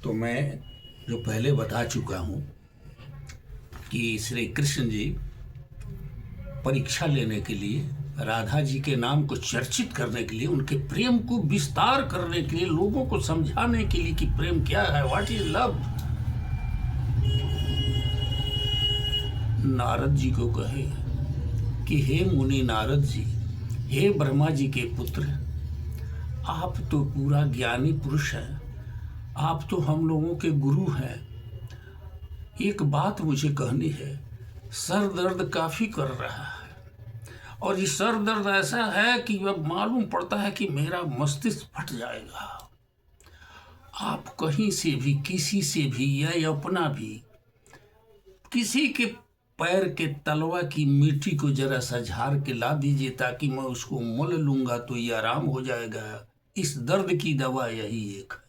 तो मैं जो पहले बता चुका हूँ कि श्री कृष्ण जी परीक्षा लेने के लिए, राधा जी के नाम को चर्चित करने के लिए, उनके प्रेम को विस्तार करने के लिए, लोगों को समझाने के लिए कि प्रेम क्या है, what is love, Narad ji को कहे कि हे मुनि नारद जी, हे ब्रह्मा जी के पुत्र, आप तो पूरा ज्ञानी पुरुष हैं, आप तो हम लोगों के गुरु हैं। एक बात मुझे कहनी है, सर दर्द काफ़ी कर रहा है और ये सर दर्द ऐसा है कि अब मालूम पड़ता है कि मेरा मस्तिष्क फट जाएगा। आप कहीं से भी, किसी से भी, या अपना भी, किसी के पैर के तलवा की मिट्टी को जरा सा झाड़ के ला दीजिए ताकि मैं उसको मल लूँगा तो ये आराम हो जाएगा। इस दर्द की दवा यही एक है,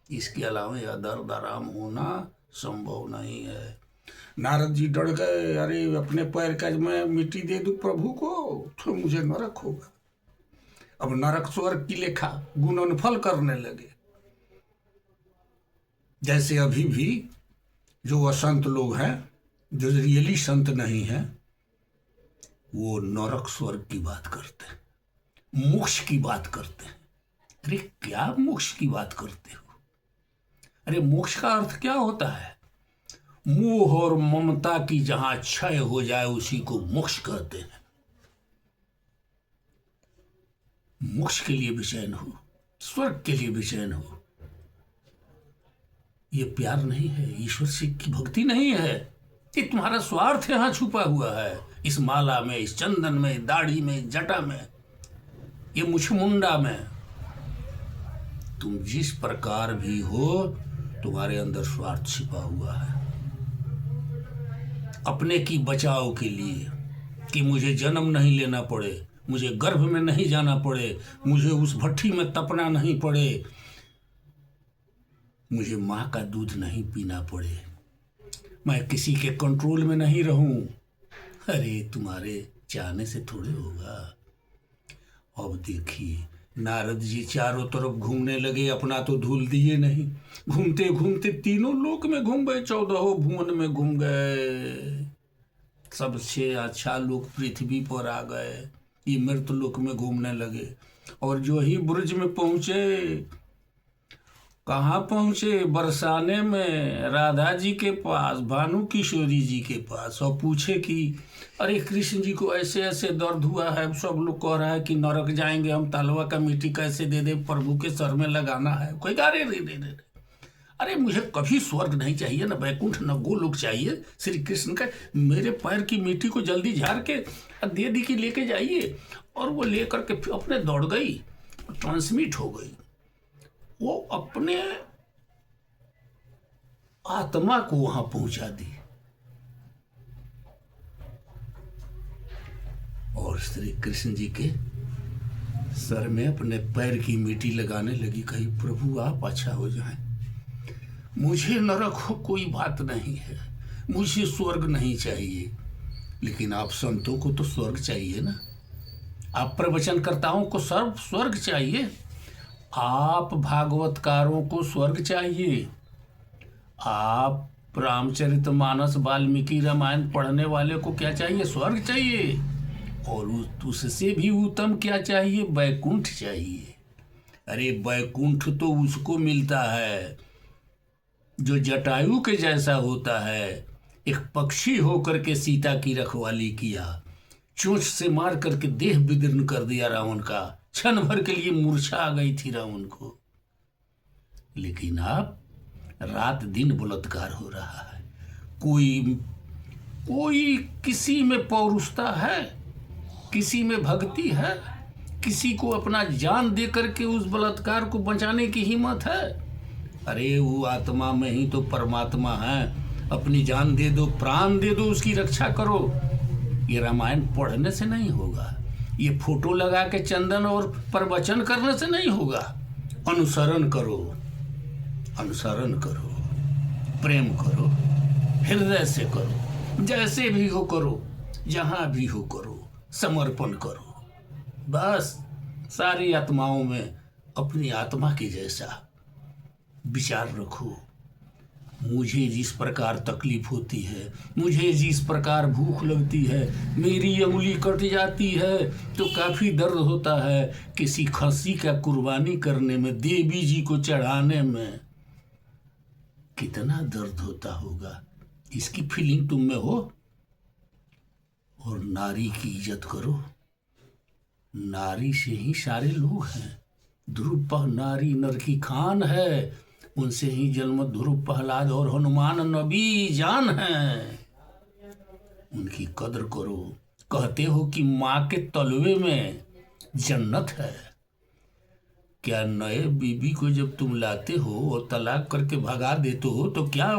इसके अलावा यह दर्द आराम होना संभव नहीं है। नारद जी डर गए, अरे अपने पैर का मैं मिट्टी दे दूं प्रभु को तो मुझे नरक होगा। अब नरक स्वर्ग की लेखा गुणनफल करने लगे। जैसे अभी भी जो असंत लोग हैं, जो रियली संत नहीं हैं, वो नरक स्वर्ग की बात करते हैं, मोक्ष की बात करते हैं। अरे क्या मोक्ष की बात करते हो? अरे मोक्ष का अर्थ क्या होता है? मोह और ममता की जहां क्षय हो जाए उसी को मोक्ष कहते हैं। मोक्ष के लिए बेचैन हो, स्वर्ग के लिए बेचैन हो, ये प्यार नहीं है, ईश्वर से की भक्ति नहीं है। ये तुम्हारा स्वार्थ यहां छुपा हुआ है, इस माला में, इस चंदन में, दाढ़ी में, जटा में, ये मुछमुंडा में। तुम जिस प्रकार भी हो, तुम्हारे अंदर स्वार्थ छिपा हुआ है। अपने की बचाव के लिए कि मुझे जन्म नहीं लेना पड़े, मुझे गर्भ में नहीं जाना पड़े, मुझे उस भट्ठी में तपना नहीं पड़े, मुझे माँ का दूध नहीं पीना पड़े, मैं किसी के कंट्रोल में नहीं रहूं। अरे तुम्हारे चाहने से थोड़े होगा। अब देखिए नारद जी चारों तरफ घूमने लगे, अपना तो धूल दिए नहीं। घूमते घूमते तीनों लोक में घूम गए, 14 भुवन में घूम गए। सबसे अच्छा लोक पृथ्वी पर आ गए, ये मृत लोक में घूमने लगे। और जो ही ब्रज में पहुंचे, कहाँ पहुंचे? बरसाने में राधा जी के पास, भानु किशोरी जी के पास, और पूछे कि अरे कृष्ण जी को ऐसे ऐसे दर्द हुआ है, सब लोग कह रहा है कि नरक जाएंगे, हम तलवा का मिट्टी कैसे दे दे, प्रभु के सर में लगाना है। कोई अरे रे रे रे, अरे मुझे कभी स्वर्ग नहीं चाहिए, न बैकुंठ न गोलोक चाहिए। श्री कृष्ण का मेरे पैर की मिट्टी को जल्दी झाड़ के दे दी कि लेके जाइए। और वो लेकर के अपने दौड़ गई, ट्रांसमिट हो गई। वो अपने आत्मा को वहां पहुंचा दी और श्री कृष्ण जी के सर में अपने पैर की मिट्टी लगाने लगी। कही प्रभु आप अच्छा हो जाएं, मुझे नरक हो कोई बात नहीं है, मुझे स्वर्ग नहीं चाहिए, लेकिन आप संतों को तो स्वर्ग चाहिए ना, आप प्रवचनकर्ताओं को स्वर्ग चाहिए, आप भागवतकारों को स्वर्ग चाहिए, आप रामचरितमानस वाल्मीकि रामायण पढ़ने वाले को क्या चाहिए? स्वर्ग चाहिए। और उससे भी उत्तम क्या चाहिए? बैकुंठ चाहिए। अरे बैकुंठ तो उसको मिलता है जो जटायु के जैसा होता है। एक पक्षी होकर के सीता की रखवाली किया, चोंच से मार करके देह विदीर्ण कर दिया रावण का, क्षण भर के लिए मूर्छा आ गई थी रावण को। लेकिन आप रात दिन बलात्कार हो रहा है। कोई किसी में पौरुषता है, किसी में भक्ति है, किसी को अपना जान दे करके उस बलात्कार को बचाने की हिम्मत है? अरे वो आत्मा में ही तो परमात्मा है, अपनी जान दे दो, प्राण दे दो, उसकी रक्षा करो। ये रामायण पढ़ने से नहीं होगा, ये फोटो लगा के चंदन और प्रवचन करने से नहीं होगा। अनुसरण करो, अनुसरण करो, प्रेम करो, हृदय से करो, जैसे भी हो करो, जहाँ भी हो करो, समर्पण करो। बस सारी आत्माओं में अपनी आत्मा की जैसा विचार रखो, मुझे जिस प्रकार तकलीफ होती है, मुझे जिस प्रकार भूख लगती है, मेरी उंगली कट जाती है तो काफ़ी दर्द होता है, किसी खस्सी का कुर्बानी करने में, देवी जी को चढ़ाने में कितना दर्द होता होगा, इसकी फीलिंग तुम में हो। और नारी की इज्जत करो, नारी से ही सारे लोग हैं। ध्रुव नारी नर की खान है, उनसे ही जन्म ध्रुव प्रहलाद और हनुमान नबी जान हैं। उनकी कदर करो। कहते हो कि माँ के तलवे में जन्नत है, क्या नए बीबी को जब तुम लाते हो और तलाक करके भगा देते हो तो क्या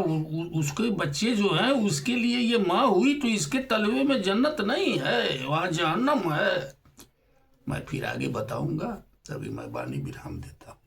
उसके बच्चे जो हैं उसके लिए ये माँ हुई, तो इसके तलवे में जन्नत नहीं है, वहाँ जहन्नम है। मैं फिर आगे बताऊंगा, तभी मैं वाणी विराम देता हूँ।